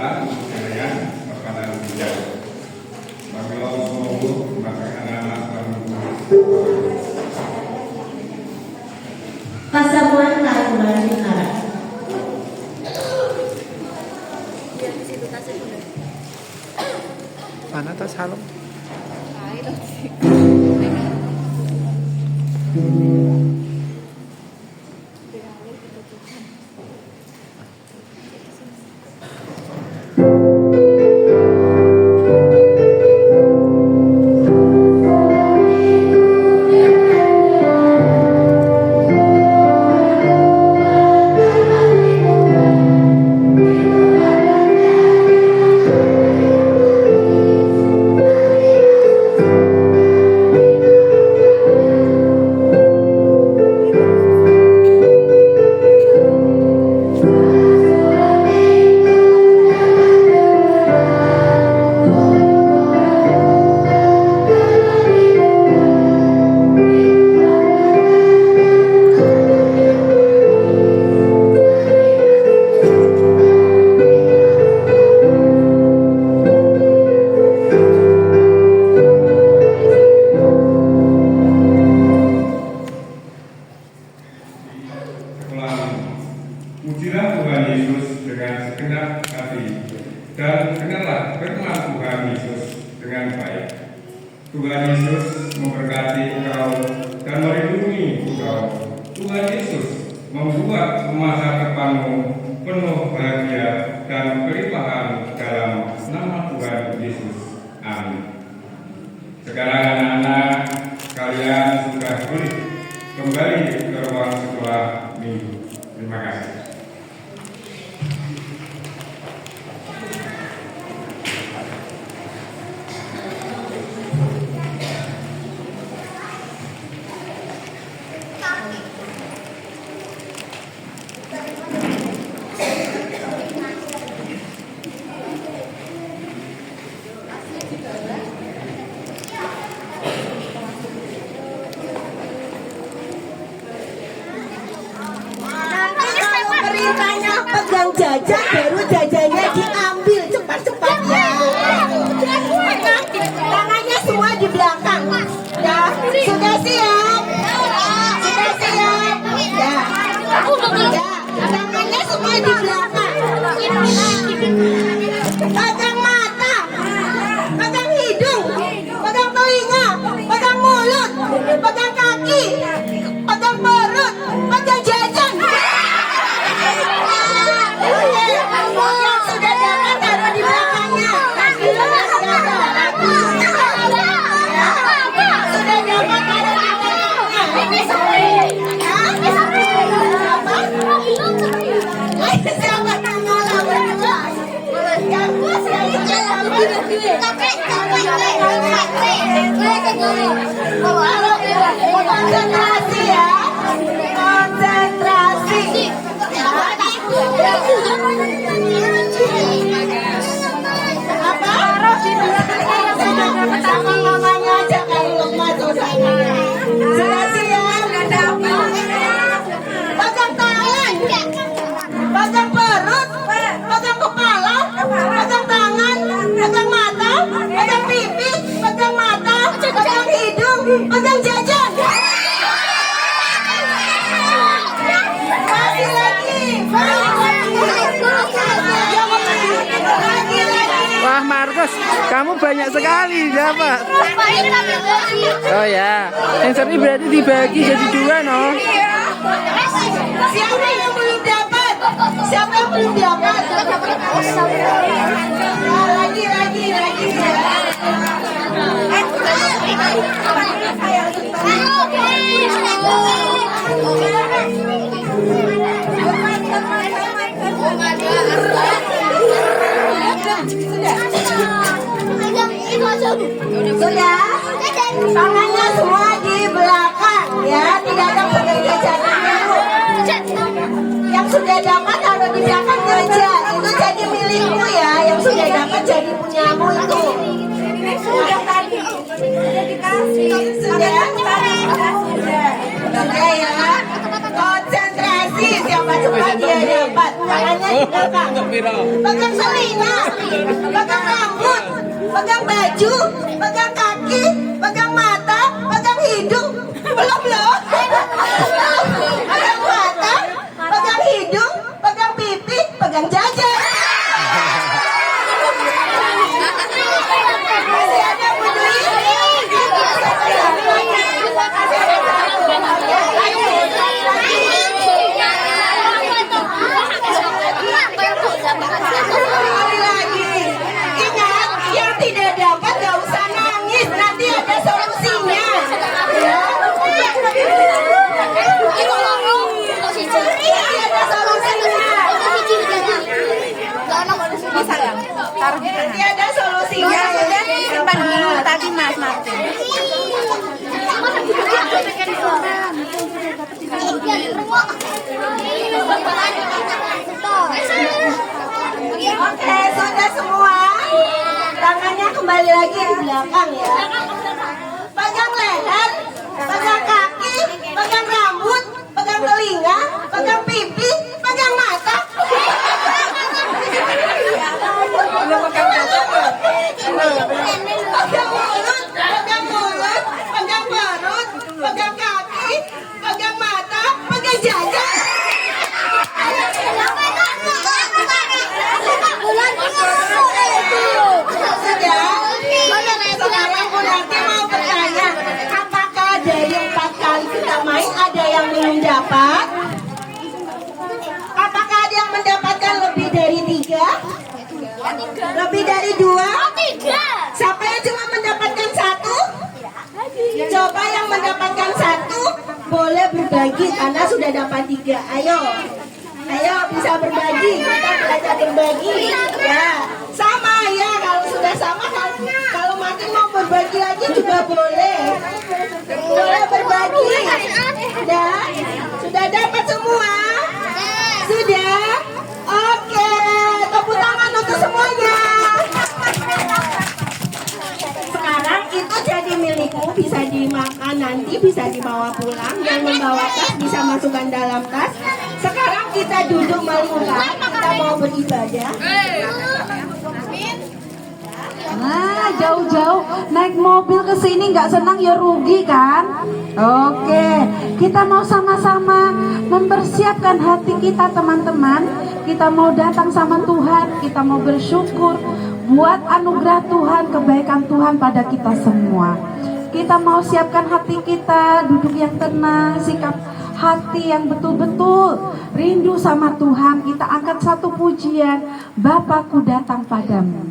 jalan dengan perkataan bijak. Bagi Allah semoga maka anak-anak Pasamuan Tahunan Bintara. Mana tas helm? Pujilah Tuhan Yesus dengan segenap hati dan dengarlah firman Tuhan Yesus dengan baik. Tuhan Yesus memberkati engkau dan melindungi engkau. Tuhan Yesus membuat masa depanmu penuh bahagia dan kelimpahan dalam nama Tuhan Yesus. Amin. Sekarang anak-anak, kalian sudah boleh kembali ke ruang sekolah minggu. Terima kasih. Pegang jajan baru jajannya diambil cepat-cepat ya. Tangannya semua di belakang. Ya, sudah siap? Sudah siap? Ya. Ya, tangannya semua di belakang. Pegang mata, pegang hidung, pegang telinga, pegang mulut, pegang kaki, pegang perut, pegang jajan. Yang sudah dapat taruh di belakangnya. Sudah dapat taruh di belakangnya. Siapa nama berdua? Yang bos yang konsentrasi ya. Konsentrasi. Apa? Sama mamanya aja kalau lemah tuh sana. Sudah siap? Pegang tangan, pegang perut, pegang kepala, pegang tangan, pegang mata, pegang pipi, pegang mata, pegang hidung, pegang jajan. Masih lagi. Wah Markus, kamu banyak sekali dapat. Oh ya, sensor ini berarti dibagi jadi dua, no? Siapa yang belum dapat? Siapa yang belum dapat? Lagi. Sudah? Tangannya semua di belakang ya, tidak ada pegang jajanan dulu. Yang sudah dapat taruh di belakang aja, itu jadi milikmu ya. Yang sudah dapat jadi punyamu itu. Sudah tadi, sudah dikasih. Sudah ya. Konsentrasi, siapa cepat dia dapat. Tangannya di belakang. Pegang telinga, pegang rambut, pegang baju, pegang kaki, pegang mata, pegang hidung. Belum loh. Pegang mata, pegang hidung, pegang pipi, pegang jajan. Masih ada Bu Dwi? Sekali lagi, ingat yang tidak dapat gak usah nangis, nanti ada solusinya. Ya. Nanti ada solusinya. Nanti ada solusinya. Simpan dulu tadi Mas Martin. Oke, sudah semua. Tangannya kembali lagi di belakang ya. Pegang leher, pegang kaki, pegang rambut, pegang telinga, pegang pipi, pegang mata. Pegang mulut, pegang mulut, pegang perut, pegang kaki, pegang mata, pegang jajan. Sudah. Sekarang Bu Nanti mau bertanya, apakah dari 4 kali kita main ada yang belum dapat? Apakah ada yang mendapatkan lebih dari 3? Lebih dari 2? Siapa yang cuma mendapatkan 1? Coba yang mendapatkan 1 boleh berbagi karena sudah dapat 3. Ayo bisa berbagi, kita belajar berbagi. Ya, sama ya, kalau sudah sama kalau makin mau berbagi lagi juga boleh. Boleh berbagi. Sudah dapat semua? Sudah? Oke, tepuk tangan untuk semuanya. Sekarang itu jadi milikmu, bisa dimakan nanti, bisa dibawa pulang. Yang membawa tas bisa masukkan dalam tas. Sekarang kita duduk melingkar, kita mau beribadah. Nah, jauh-jauh naik mobil ke sini nggak senang ya rugi kan? Oke, kita mau sama-sama mempersiapkan hati kita teman-teman. Kita mau datang sama Tuhan, kita mau bersyukur buat anugerah Tuhan, kebaikan Tuhan pada kita semua. Kita mau siapkan hati kita, duduk yang tenang, sikap hati yang betul-betul rindu sama Tuhan. Kita angkat satu pujian, Bapakku datang padamu.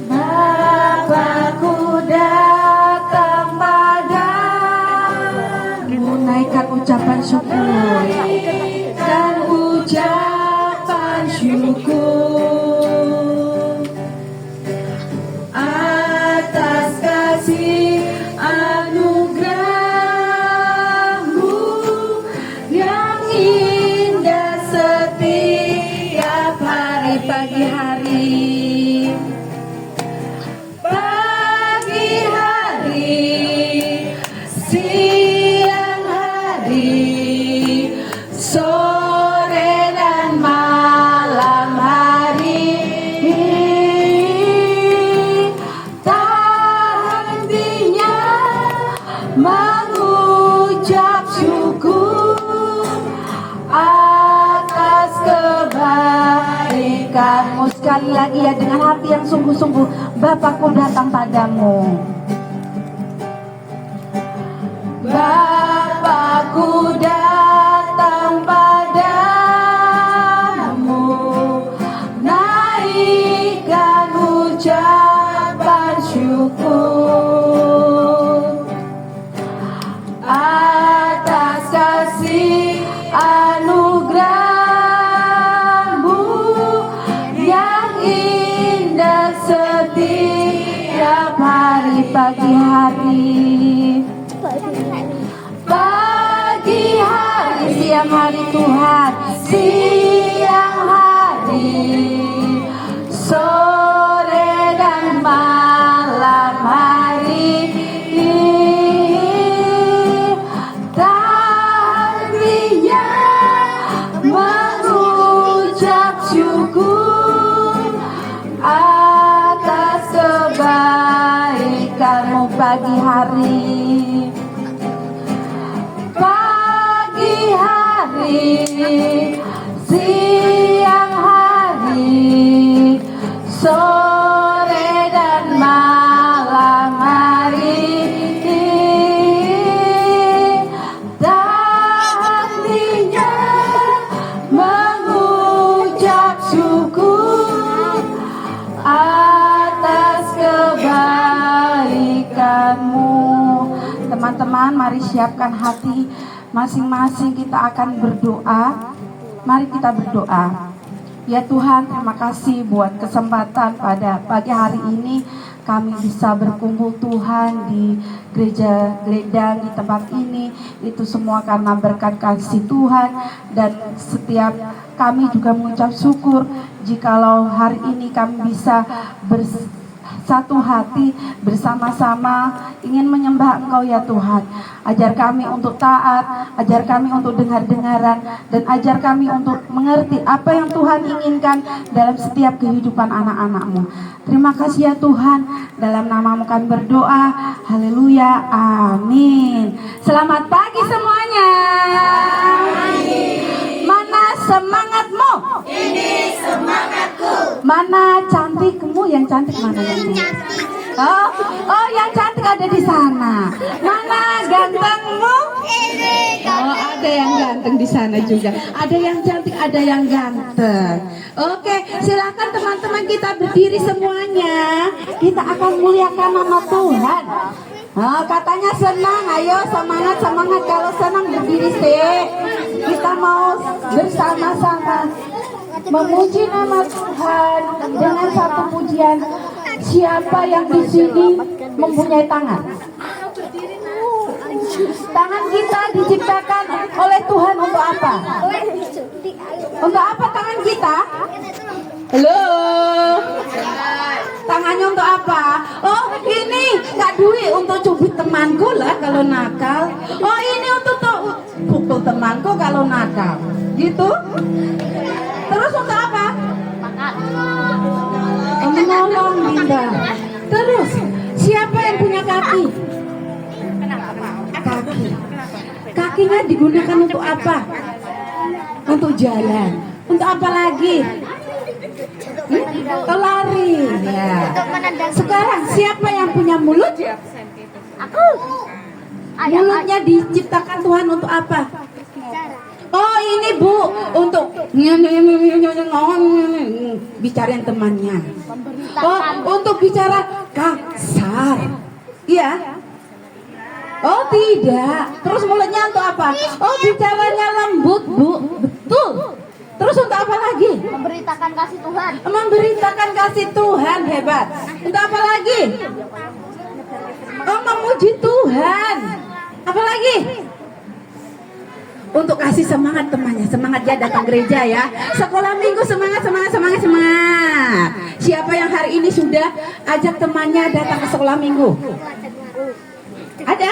Bapakku datang padamu, naikkan ucapan syukur dan ucapan syukur atas kasih anugerahmu yang indah setiap hari. Pagi hari, pagi hari, siang hari, sore dan malam hari, tak hentinya mengucap syukur atas kebaikanmu. Sekali lagi ya, dengan hati yang sungguh-sungguh, Bapakku datang padamu. Bapakku datang padamu, naikkan ucapan syukur atas kasih anugerahmu yang indah setiap hari. Pagi hari, pagi hari, siang hari Tuhan, siang hari, syukur atas kebaikanmu pagi hari. Pagi hari, siang hari, sore dan malam hari, dan hatinya mengucap syukur atas kebaikanmu. Teman-teman, mari siapkan hati masing-masing, kita akan berdoa. Mari kita berdoa. Ya Tuhan, terima kasih buat kesempatan pada pagi hari ini kami bisa berkumpul Tuhan di gereja Gledang, di tempat ini. Itu semua karena berkat kasih Tuhan, dan setiap kami juga mengucap syukur jikalau hari ini kami bisa satu hati bersama-sama ingin menyembah Engkau ya Tuhan. Ajar kami untuk taat, ajar kami untuk dengar-dengaran, dan ajar kami untuk mengerti apa yang Tuhan inginkan dalam setiap kehidupan anak-anak-Mu. Terima kasih ya Tuhan, dalam nama-Mu kami berdoa. Haleluya, amin. Selamat pagi semuanya. Mana semangatmu? Ini semangatku. Mana cantikmu? Yang cantik mana yang cantik? Oh, yang cantik ada di sana. Mana gantengmu? Oh, ada yang ganteng di sana juga. Ada yang cantik, ada yang ganteng. Oke, silakan teman-teman kita berdiri semuanya. Kita akan muliakan nama Tuhan. Oh, katanya senang, ayo semangat. Kalau senang berdiri sih. Kita mau bersama-sama memuji nama Tuhan dengan satu pujian. Siapa yang di sini mempunyai tangan? Tangan kita diciptakan oleh Tuhan untuk apa? Untuk apa tangan kita? Halo? Tangannya untuk apa? Oh, ini Kak Dwi untuk cubit temanku lah kalau nakal. Oh, ini untuk pukul temanku kalau nakal. Gitu? Terus untuk apa? Menolong Dinda. Terus siapa yang punya kaki? Kakinya digunakan untuk apa? Untuk jalan. Untuk apa lagi? Lari. Ya. Sekarang siapa yang punya mulut? Aku. Mulutnya diciptakan Tuhan untuk apa? Oh, ini Bu, untuk bicarain temannya. Oh, untuk bicara kasar. Iya. Oh, tidak. Terus mulutnya untuk apa? Oh, bicaranya lembut, Bu. Betul. Terus untuk apa lagi? Memberitakan kasih Tuhan. Memberitakan kasih Tuhan, hebat. Untuk apa lagi? Oh, memuji Tuhan. Apa lagi? Untuk kasih semangat temannya, semangat ya datang gereja ya. Sekolah minggu semangat. Siapa yang hari ini sudah ajak temannya datang ke sekolah minggu? Ada?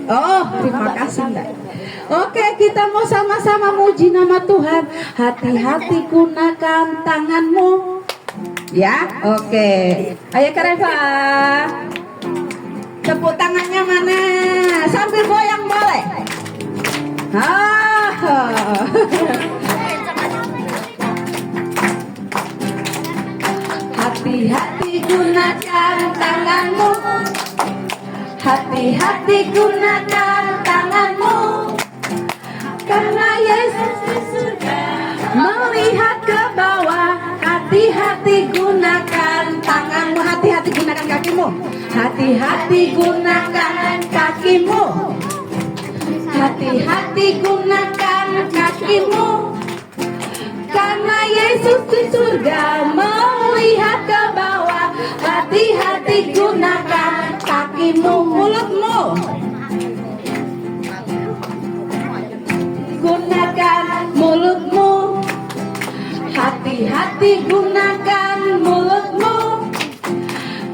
Oh, terima kasih Mbak. Oke, kita mau sama-sama muji nama Tuhan. Hati-hati gunakan tanganmu. Ya, oke. Ayo Kak Reva. Tepuk tangannya mana? Sambil goyang boleh. Hati-hati gunakan tanganmu. Hati-hati gunakan tanganmu. Karena Yesus di surga melihat ke bawah. Hati-hati gunakan tanganmu. Hati-hati gunakan kakimu. Hati-hati gunakan kakimu. Hati-hati gunakan kakimu. Karena Yesus di surga melihat ke bawah. Hati-hati gunakan kakimu. Mulutmu. Gunakan mulutmu. Hati-hati gunakan mulutmu.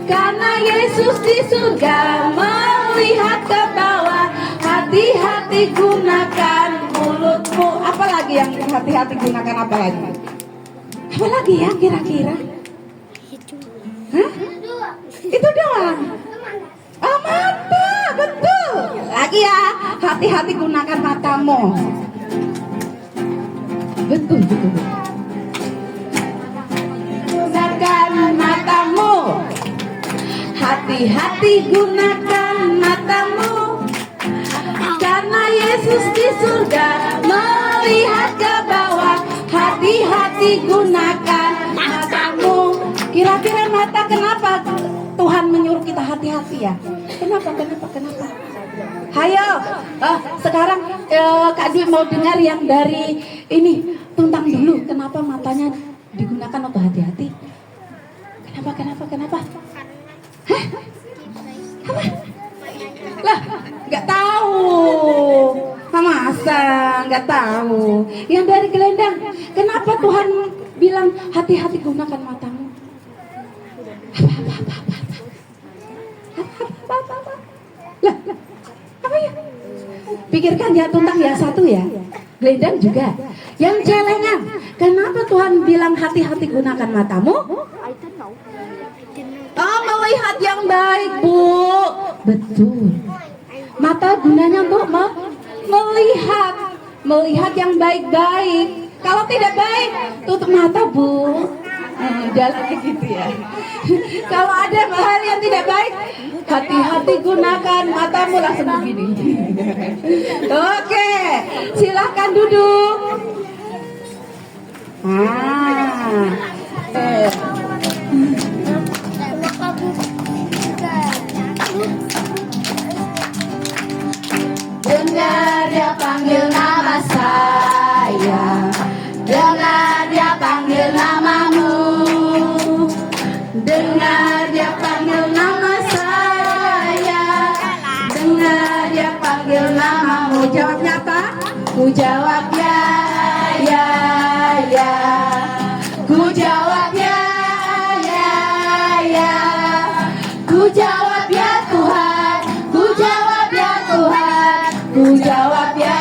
Karena Yesus di surga melihat ke bawah. Hati-hati gunakan mulutmu. Apa lagi yang hati-hati gunakan apa lagi? Apa lagi ya kira-kira? Hah? Itu doang. Oh, mata, betul. Lagi ya, hati-hati gunakan matamu. Betul. Gunakan matamu. Hati-hati gunakan matamu. Karena Yesus di surga melihat ke bawah. Hati-hati gunakan matamu. Kira-kira mata kenapa Tuhan menyuruh kita hati-hati ya? Kenapa? Hayo, sekarang Kak Dwi mau dengar yang dari ini Tuntang dulu. Kenapa matanya digunakan untuk hati-hati? Kenapa? Hah? Apa? Lah, nggak tahu. Masa nggak tahu? Yang dari Gelendang, kenapa Tuhan bilang hati-hati gunakan matamu? Apa? Lah, apa ya? Pikirkan ya Tuntang ya satu ya. Gelendang juga. Yang celengan, kenapa Tuhan bilang hati-hati gunakan matamu? Oh, melihat yang baik, Bu. Betul. Mata gunanya untuk melihat yang baik-baik. Kalau tidak baik, tutup mata, Bu. Jalannya gitu ya. Kalau ada hal yang tidak baik, hati-hati gunakan matamu, langsung begini. Oke, silahkan duduk. Dengar dia panggil nama saya, dengar dia panggil namamu, dengar dia panggil nama saya, dengar dia panggil namamu. Jawabnya apa? Ku jawab ya. Ku jawab ya. Ku jawab ya Tuhan. Ku jawab ya Tuhan. Ku jawab ya.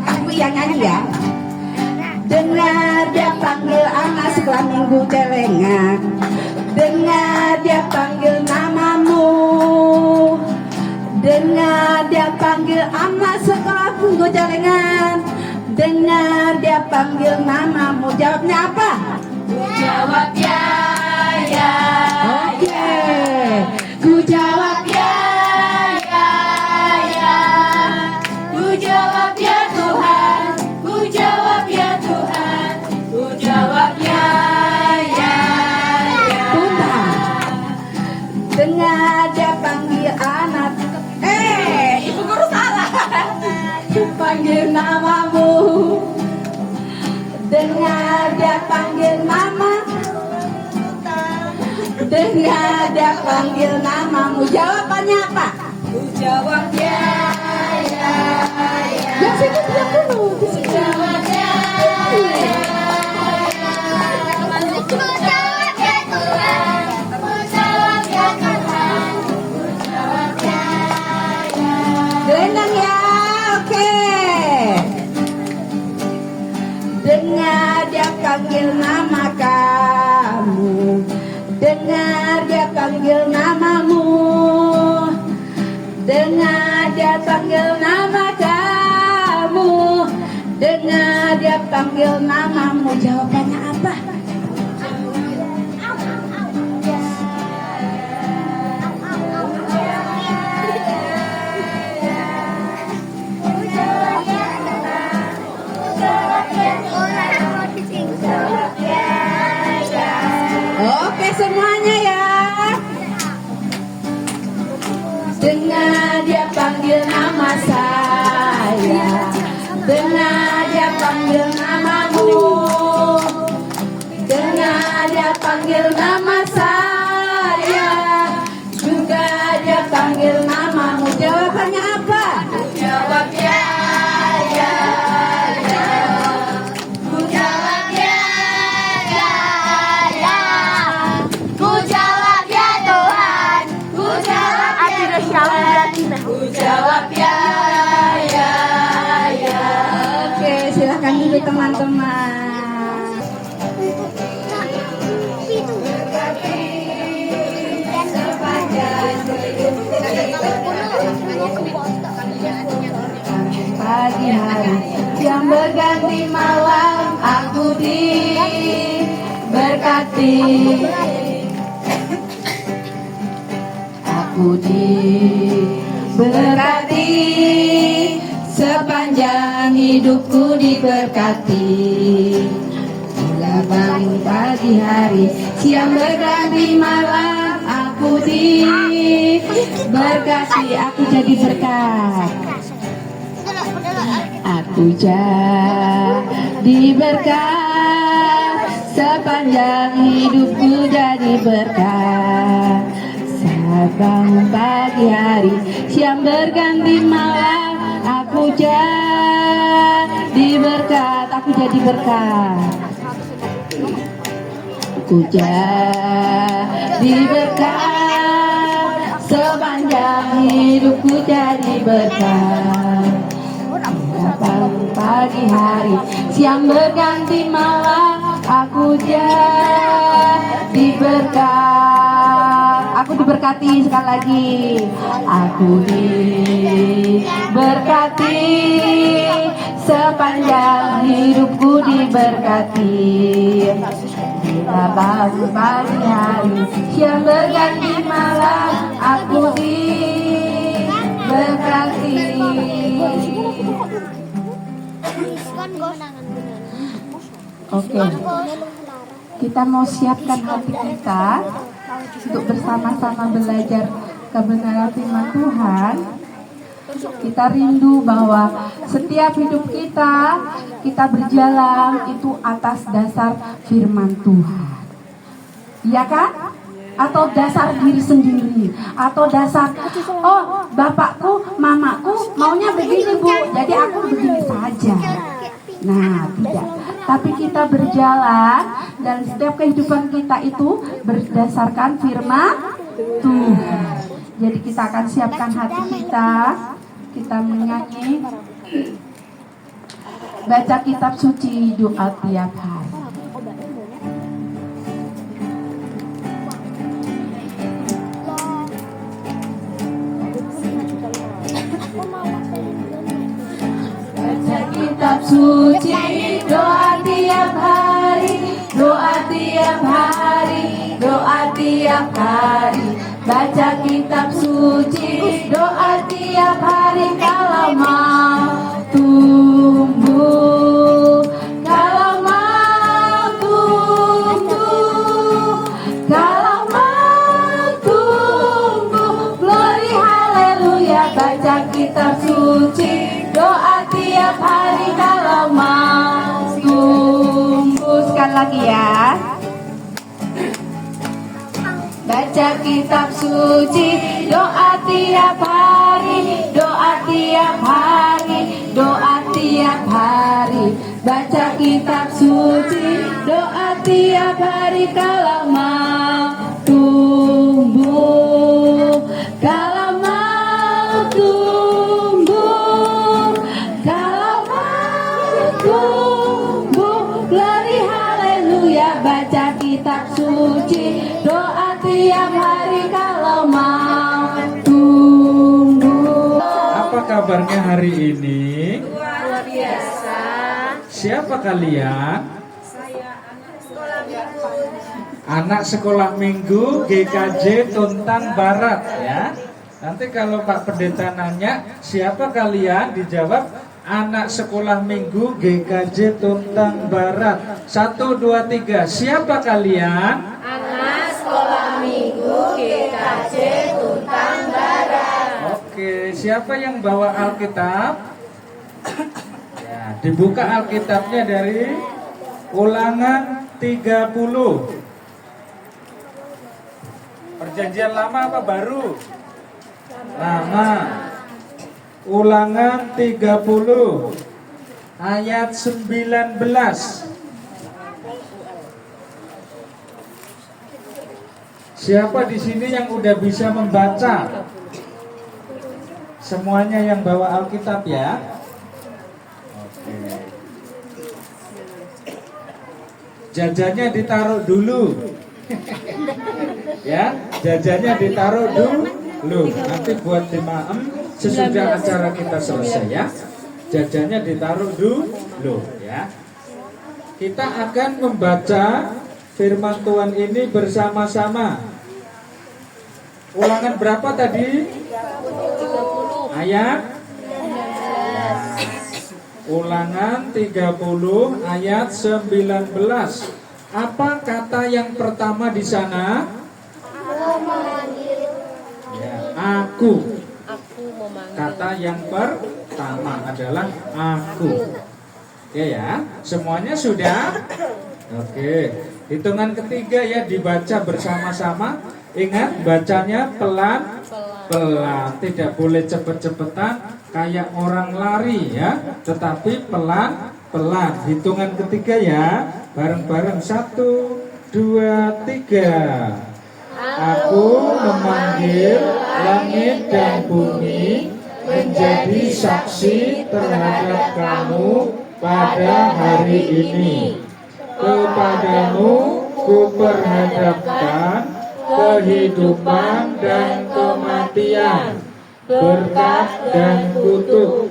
Aku yang nyanyi ya. Dengar dia panggil anak sekolah minggu celengan. Dengar dia panggil namamu. Dengar dia panggil anak sekolah minggu celengan. Dengar dia panggil namamu. Jawabnya apa? Ku jawab ya. Oke. Ku jawab ya. Ku jawab ya Tuhan. Ku jawab ya Tuhan. Ku jawab ya. Tuhan. Dengar dia panggil anak. Ibu guru salah. Panggil namamu. Dengar dia panggil nama. Dengar dia panggil namamu. Jawabannya apa? Ku jawab ya. Yang sini bilang dulu. Ku jawab ya. Ku jawab ya Tuhan. Ku jawab ya Tuhan. Ku jawab ya. Gelendang ya. Oke. Dengar dia panggil nama kamu. Dengar dia panggil namamu. Dengar dia panggil nama kamu. Dengar dia panggil namamu. Jawabannya apa? Oke semuanya ya. Dengar dia panggil nama saya. Dengar dia panggil namamu. Dengar dia panggil nama saya. Juga dia panggil namamu. Jawabannya apa? Jawab ya. Ku jawab ya. Ku jawab ya Tuhan. Ku jawab ya Tuhan. Ku jawab ya. Oke, silakan. yuk teman-teman. Pagi hari yang berganti malam, aku diberkati. Aku diberkati, sepanjang hidupku diberkati. Bila bangun pagi hari, siang berganti malam, aku diberkati. Aku jadi berkat. Aku jadi berkat, sepanjang hidupku jadi berkat. Saat bangun pagi hari, siang berganti malam, aku jadi berkat. Aku jadi berkat. Aku jadi berkat, sepanjang hidupku jadi berkat. Bangun pagi hari, siang berganti malam, aku jadi berkat. Aku diberkati sekali lagi. Aku diberkati, sepanjang hidupku diberkati. Bila bangun pagi hari, siang berganti malam, aku diberkati. Oke, kita mau siapkan hati kita untuk bersama-sama belajar kebenaran firman Tuhan. Kita rindu bahwa setiap hidup kita berjalan itu atas dasar firman Tuhan. Iya kan? Atau dasar diri sendiri, atau dasar oh bapakku, mamaku maunya begini bu, jadi aku begini saja. Nah tidak, tapi kita berjalan dan setiap kehidupan kita itu berdasarkan firman Tuhan. Jadi kita akan siapkan hati kita menyanyi, baca kitab suci, doa tiap hari. Kitab suci, doa tiap hari, doa tiap hari, doa tiap hari. Baca kitab suci, doa tiap hari. Kalau mau tumbuh, kalau mau tumbuh, kalau mau tumbuh, glory haleluya. Baca kitab suci, doa tiap hari. Kalau mau tumbuh, sekali lagi ya. Baca kitab suci, doa tiap hari, doa tiap hari, doa tiap hari. Baca kitab suci, doa tiap hari. Kalau mau tumbuh, kalau mau tumbuh, kalau mau tumbuh, glory haleluya. Baca kitab suci, doa tiap hari. Kalau mau tumbuh. Apa kabarnya hari ini? Luar biasa. Siapa kalian? Anak sekolah minggu GKJ Tuntang Barat ya. Nanti kalau Pak Pendeta nanya siapa kalian, dijawab anak sekolah minggu GKJ Tuntang Barat. 1, 2, 3. Siapa kalian? Anak sekolah minggu GKJ Tuntang Barat. Oke, siapa yang bawa Alkitab? Ya, dibuka Alkitabnya dari Ulangan 30. Perjanjian lama apa baru? Lama. Ulangan 30 ayat 19. Siapa di sini yang udah bisa membaca? Semuanya yang bawa Alkitab ya. Oke. jajannya ditaruh dulu. Ya, jajannya ditaruh dulu. Nanti buat dimaem sesudah acara kita selesai ya. Jajannya ditaruh dulu ya. Kita akan membaca firman Tuhan ini bersama-sama. Ulangan berapa tadi? Ayat Ulangan 30 ayat 19. Apa kata yang pertama di sana? Ya, aku. Kata yang pertama adalah aku. Oke ya, semuanya sudah? Oke. Hitungan ketiga ya dibaca bersama-sama. Ingat bacanya pelan-pelan, tidak boleh cepet-cepetan kayak orang lari ya, tetapi pelan-pelan. Hitungan ketiga ya, bareng-bareng 1, 2, 3. Aku memanggil langit dan bumi menjadi saksi terhadap kamu pada hari ini. Kepadamu kuperhadapkan kehidupan dan kematian, berkat dan kutuk.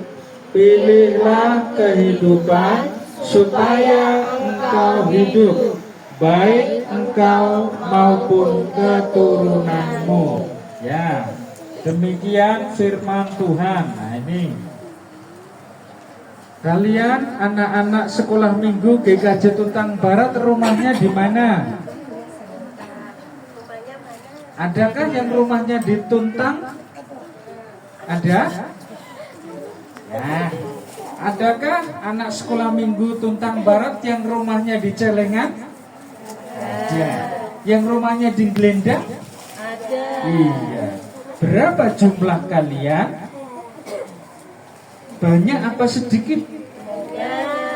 Pilihlah kehidupan supaya engkau hidup, baik engkau maupun keturunanmu. Ya, demikian firman Tuhan. Nah ini, kalian anak-anak sekolah minggu GKJ Tuntang Barat rumahnya di mana? Adakah yang rumahnya di Tuntang? Ada? Ya. Adakah anak sekolah minggu Tuntang Barat yang rumahnya di Celengan? Ada. Yang rumahnya di Glendang? Ada. Iya. Berapa jumlah kalian? Banyak apa sedikit?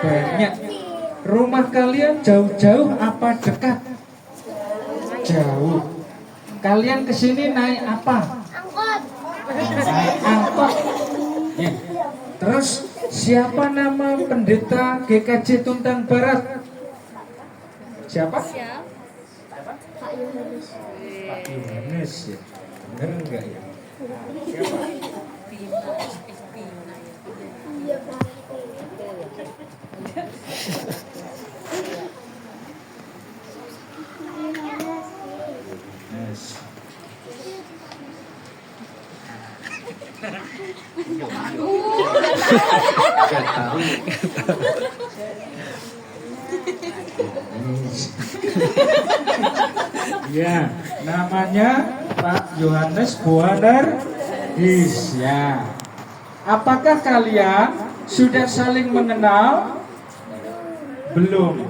Banyak. Rumah kalian jauh-jauh apa dekat? Jauh. Kalian kesini naik apa? Angkot. Naik angkot. Ya. Terus siapa nama pendeta GKJ Tuntang Barat? Siapa? Pak Yohanes. Pak Yohanes ya. Benar enggak ya? Siapa? Ya, namanya Pak Yohanes Boanerges ya. Apakah kalian sudah saling mengenal? Belum.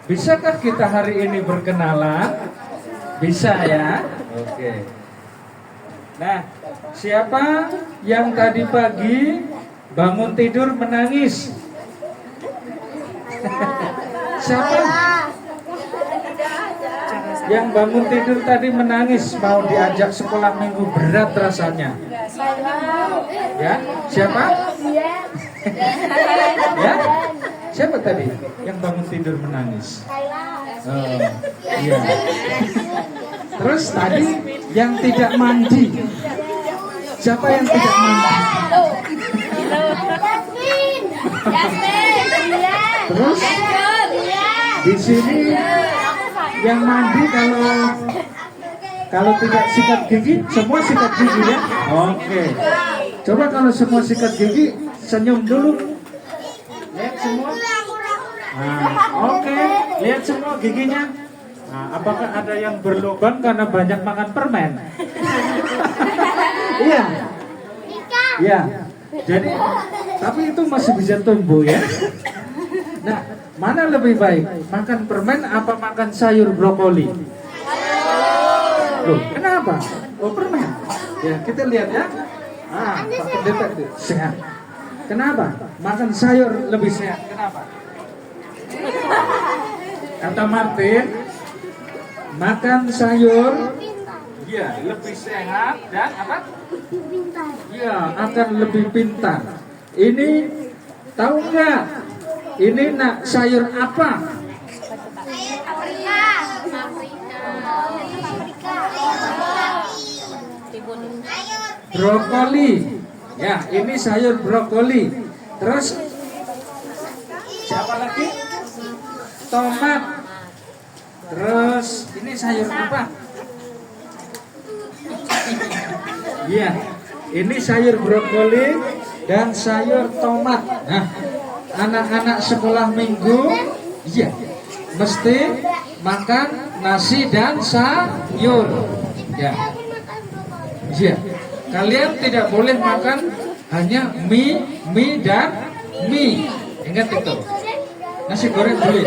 Bisakah kita hari ini berkenalan? Bisa ya? Oke. Nah, siapa yang tadi pagi bangun tidur menangis? Siapa? Yang bangun tidur tadi menangis mau diajak sekolah minggu, berat rasanya. Ya, siapa? Ya, siapa tadi yang bangun tidur menangis? Oh, iya. Terus tadi yang tidak mandi. Siapa yang tidak mandi? Terus di sini yang mandi kalau tidak sikat gigi, semua sikat gigi ya. Oke. Coba kalau semua sikat gigi, senyum dulu. Lihat semua. Nah, oke. Lihat semua giginya. Nah, apakah ada yang berlubang karena banyak makan permen? Iya. Iya. Jadi, tapi itu masih bisa tumbuh ya. Nah, mana lebih baik? Makan permen apa makan sayur brokoli? Loh, kenapa? Oh, permen. Ya, kita lihat ya. Ah, Pak Pendeta itu sehat. Kenapa? Makan sayur lebih sehat. Kenapa? Kata Martin, makan sayur ya lebih sehat dan apa? Ya, akan lebih pintar. Ini tahu nggak? Ini nak sayur apa? brokoli. Ya, ini sayur brokoli. Terus siapa lagi? Tomat. Terus ini sayur apa? Iya, ini sayur brokoli dan sayur tomat. Nah, anak-anak sekolah minggu, iya, mesti makan nasi dan sayur. Ya, iya. Kalian tidak boleh makan hanya mie dan mie. Ingat itu. Nasi goreng boleh.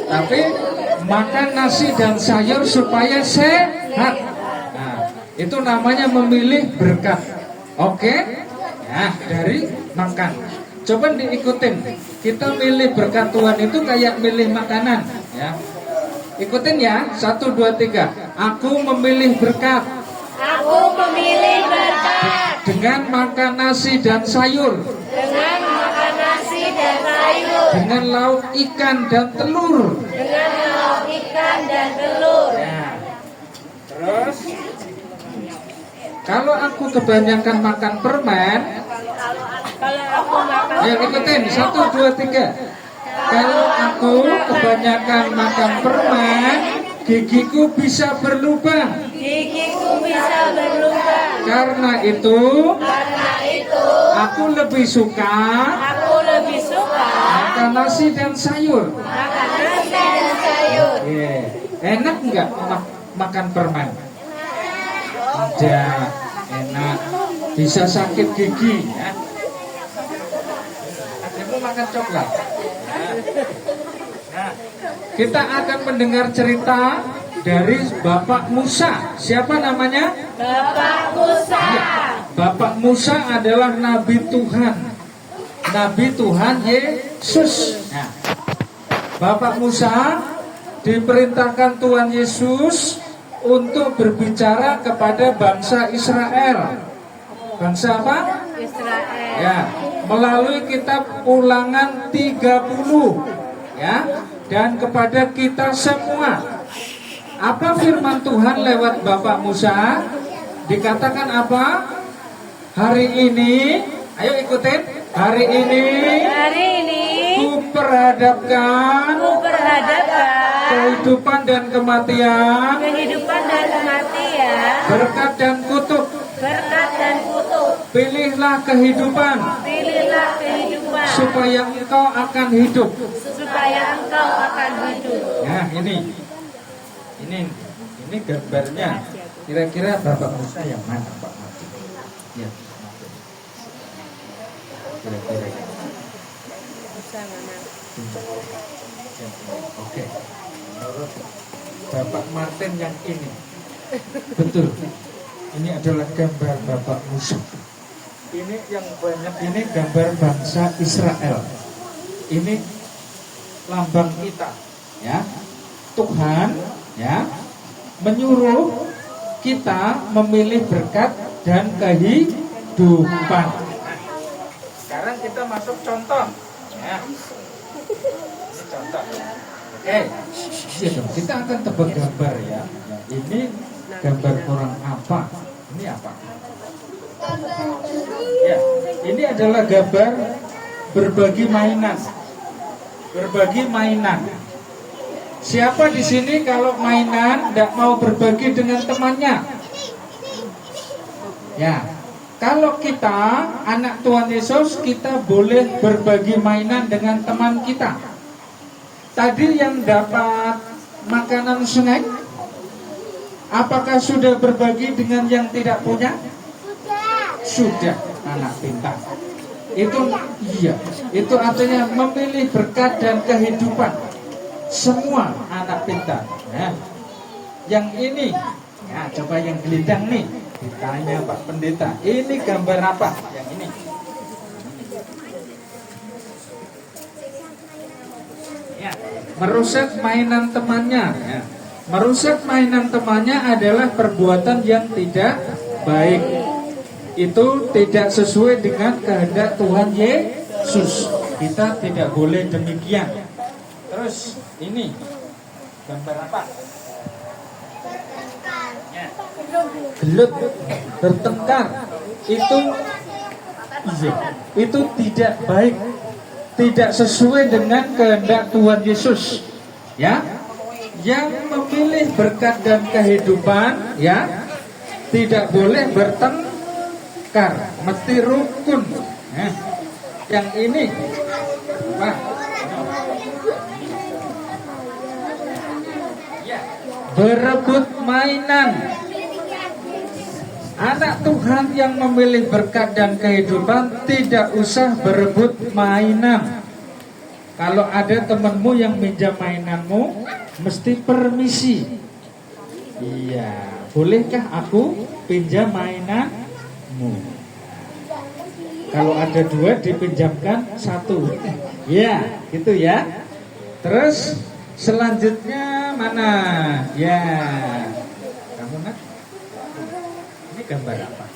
Tapi makan nasi dan sayur supaya sehat. Nah, itu namanya memilih berkat. Oke? Nah, dari makan. Coba diikutin. Kita milih berkat Tuhan itu kayak milih makanan, ya. Ikutin ya. 1 2 3. Aku memilih berkat. Aku memilih berkat Dengan makan nasi dan sayur. dengan makan nasi dan sayur, Dengan lauk ikan dan telur. dengan lauk ikan dan telur. Ya. Terus kalau aku kebanyakan makan permen, Kalau aku makan ayo ikutin 1 2 3. Kalau aku kebanyakan makan permen, gigiku bisa berlubang. gigiku bisa berlubang. Karena itu aku lebih suka Aku lebih suka makan nasi dan sayur. makan nasi dan sayur. Enak nggak makan permen? Tidak enak, bisa sakit gigi. Ya. Ademu makan coklat. Nah, kita akan mendengar cerita dari Bapak Musa. Siapa namanya? Bapak Musa. Bapak Musa adalah Nabi Tuhan. Nabi Tuhan Yesus. Nah, Bapak Musa diperintahkan Tuhan Yesus untuk berbicara kepada bangsa Israel. Bangsa apa? Israel. Ya, melalui kitab Ulangan 30. Ya, dan kepada kita semua. Apa firman Tuhan lewat Bapak Musa? Dikatakan apa? Hari ini, ayo ikutin. Hari ini ku perhadapkan kehidupan dan kematian, berkat dan kutuk. Pilihlah kehidupan, supaya engkau akan hidup. Nah, ini gambarnya. Kira-kira Bapak Musa yang mana, Pak Mati? Ya, kira-kira. Oke. Menurut Bapak Martin yang ini, betul. Ini adalah gambar Bapak Musa. Ini yang banyak ini gambar bangsa Israel. Ini lambang kita, ya. Tuhan, ya, menyuruh kita memilih berkat dan kehidupan. Sekarang kita masuk contoh, ya. Ini contoh. Oke, iya dong. Kita akan tebak gambar ya. Ini gambar orang apa? Ini apa? Ya, ini adalah gambar berbagi mainan. Berbagi mainan. Siapa di sini kalau mainan tidak mau berbagi dengan temannya? Ya, kalau kita anak Tuhan Yesus, kita boleh berbagi mainan dengan teman kita. Tadi yang dapat makanan snack, apakah sudah berbagi dengan yang tidak punya? Sudah, anak pintar. Itu iya, itu artinya memilih berkat dan kehidupan. Semua anak pintar. Nah, yang ini, ya coba yang gelindang nih, ditanya Pak Pendeta, ini gambar apa? Yang ini. Ya, merusak mainan temannya. Ya. Merusak mainan temannya adalah perbuatan yang tidak baik. Itu tidak sesuai dengan kehendak Tuhan Yesus. Kita tidak boleh demikian. Terus ini gambar apa? Ya. gelut, bertengkar, itu tidak baik, tidak sesuai dengan kehendak Tuhan Yesus. Ya, yang memilih berkat dan kehidupan, ya, tidak boleh bertengkar, mesti rukun. Nah, yang ini, Pak, berebut mainan. Anak Tuhan yang memilih berkat dan kehidupan tidak usah berebut mainan. Kalau ada temanmu yang minjam mainanmu, mesti permisi. Iya, bolehkah aku pinjam mainanmu? Kalau ada dua, dipinjamkan satu. Ya, gitu ya. Terus selanjutnya mana? Ya, kamu nak? Ini gambar apa?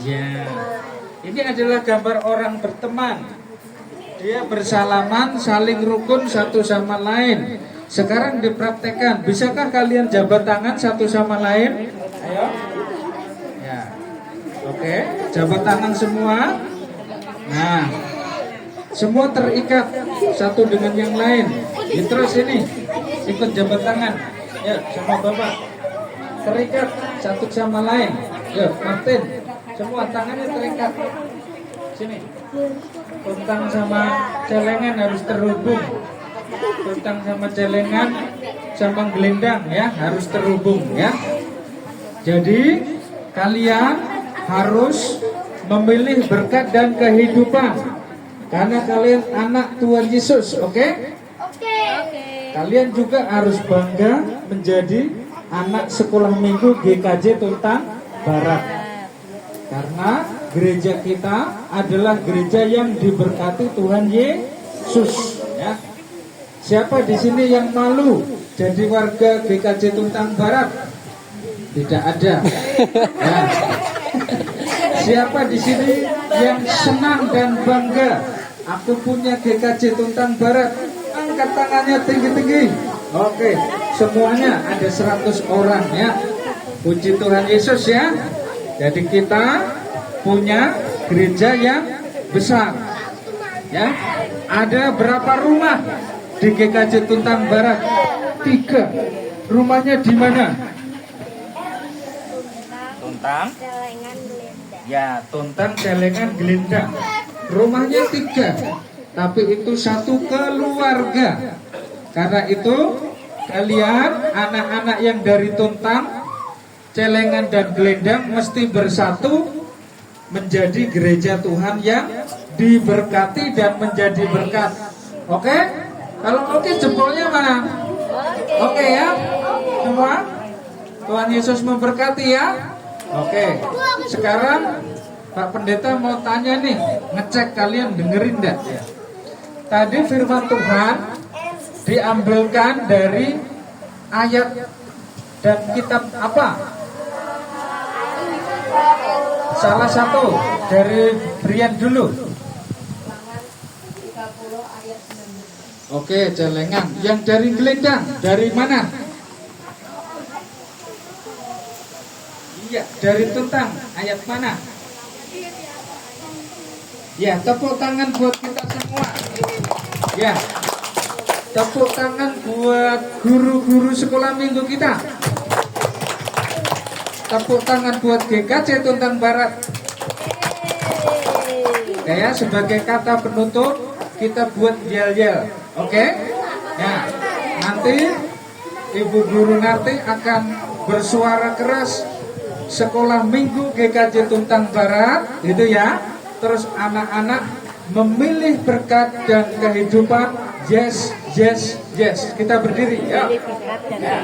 Ya, ini adalah gambar orang berteman. Dia bersalaman, saling rukun satu sama lain. Sekarang dipraktekkan. Bisakah kalian jabat tangan satu sama lain? Ayo. Ya. Oke, jabat tangan semua. Nah, semua terikat satu dengan yang lain. Terus ini ikut jabat tangan. Ya, sama Bapak. Terikat satu sama lain. Ya, Martin. Semua tangannya terikat. Sini. Tuntang sama celengan harus terhubung. Tuntang sama celengan sama gelendang ya harus terhubung ya. Jadi kalian harus memilih berkat dan kehidupan karena kalian anak Tuhan Yesus, oke? Oke. Kalian juga harus bangga menjadi anak sekolah minggu GKJ Tuntang Barat. Karena gereja kita adalah gereja yang diberkati Tuhan Yesus. Ya. Siapa di sini yang malu jadi warga GKJ Tuntang Barat? Tidak ada. Ya. Siapa di sini yang senang dan bangga? Aku punya GKJ Tuntang Barat. Angkat tangannya tinggi-tinggi. Oke, semuanya ada 100 orang ya. Puji Tuhan Yesus ya. Jadi kita punya gereja yang besar. Ya. Ada berapa rumah di GKJ Tuntang Barat? 3. Rumahnya di mana? Tuntang ya, Tuntang, Celengan, Gelendang. Rumahnya 3, tapi itu satu keluarga. Karena itu kalian anak-anak yang dari Tuntang, Celengan dan Gelendang mesti bersatu menjadi gereja Tuhan yang diberkati dan menjadi berkat. Oke? Kalau oke, jempolnya mana? Oke ya? Semua? Tuhan Yesus memberkati ya? Oke. Sekarang Pak Pendeta mau tanya nih, ngecek kalian dengerin enggak? Tadi firman Tuhan diambilkan dari ayat dan kitab apa? Salah satu dari Brian dulu. Oke, Celengan. Yang dari Gelendang, dari mana? Iya, dari Tuntang. Ayat mana? Ya, tepuk tangan buat kita semua. Ya, tepuk tangan buat guru-guru sekolah minggu kita. Tepuk tangan buat GKJ Tuntang Barat. Ya, sebagai kata penutup kita buat yel-yel, oke? Ya, nanti Ibu Guru Narti akan bersuara keras sekolah minggu GKJ Tuntang Barat, gitu ya. Terus anak-anak memilih berkat dan kehidupan. Yes, yes, yes. Kita berdiri ya. Ya,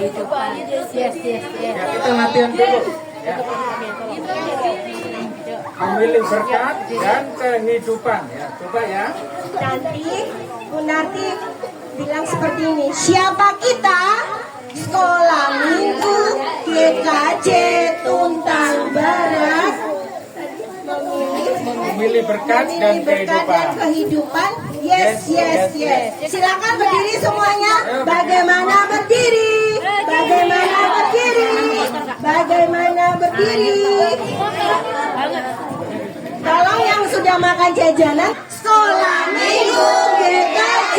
kita latihan dulu. Ya. Memilih berkat dan kehidupan ya. Coba ya. Nanti Bu Narti bilang seperti ini. Siapa kita Sekolah Minggu GKJ Tuntang Barat Memilih berkat dan kehidupan. Yes, yes, yes. Silakan berdiri semuanya. Bagaimana berdiri? Bagaimana berdiri? Bagaimana berdiri? Tolong yang sudah makan jajanan. Sekolah Minggu GKJ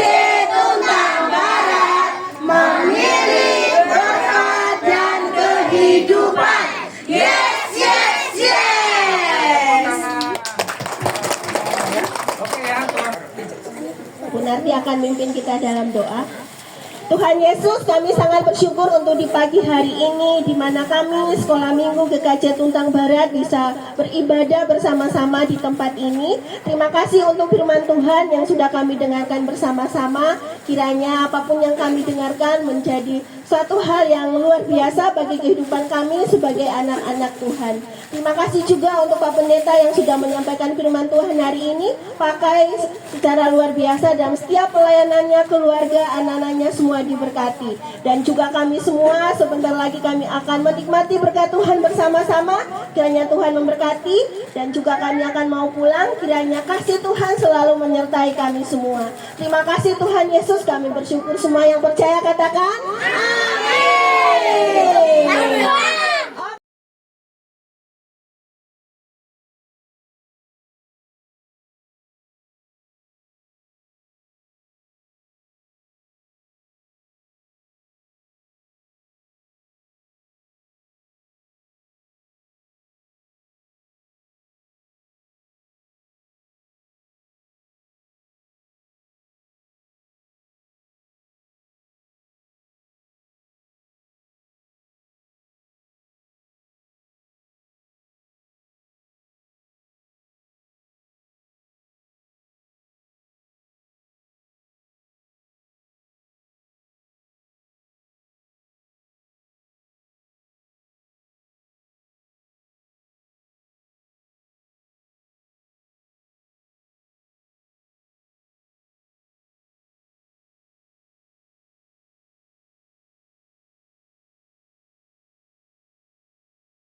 Tuntang Barat memilih berkat dan kehidupan. Yes, yes, yes. Oke ya, Bu Narti akan mimpin kita dalam doa. Tuhan Yesus, kami sangat bersyukur untuk di pagi hari ini di mana kami Sekolah Minggu GKJ Tuntang Barat bisa beribadah bersama-sama di tempat ini. Terima kasih untuk firman Tuhan yang sudah kami dengarkan bersama-sama. Kiranya apapun yang kami dengarkan menjadi suatu hal yang luar biasa bagi kehidupan kami sebagai anak-anak Tuhan. Terima kasih juga untuk Pak Pendeta yang sudah menyampaikan firman Tuhan hari ini. Pakai secara luar biasa dalam setiap pelayanannya, keluarga, anak-anaknya semua diberkati. Dan juga kami semua sebentar lagi kami akan menikmati berkat Tuhan bersama-sama. Kiranya Tuhan memberkati dan juga kami akan mau pulang. Kiranya kasih Tuhan selalu menyertai kami semua. Terima kasih Tuhan Yesus, kami bersyukur semua yang percaya katakan amin.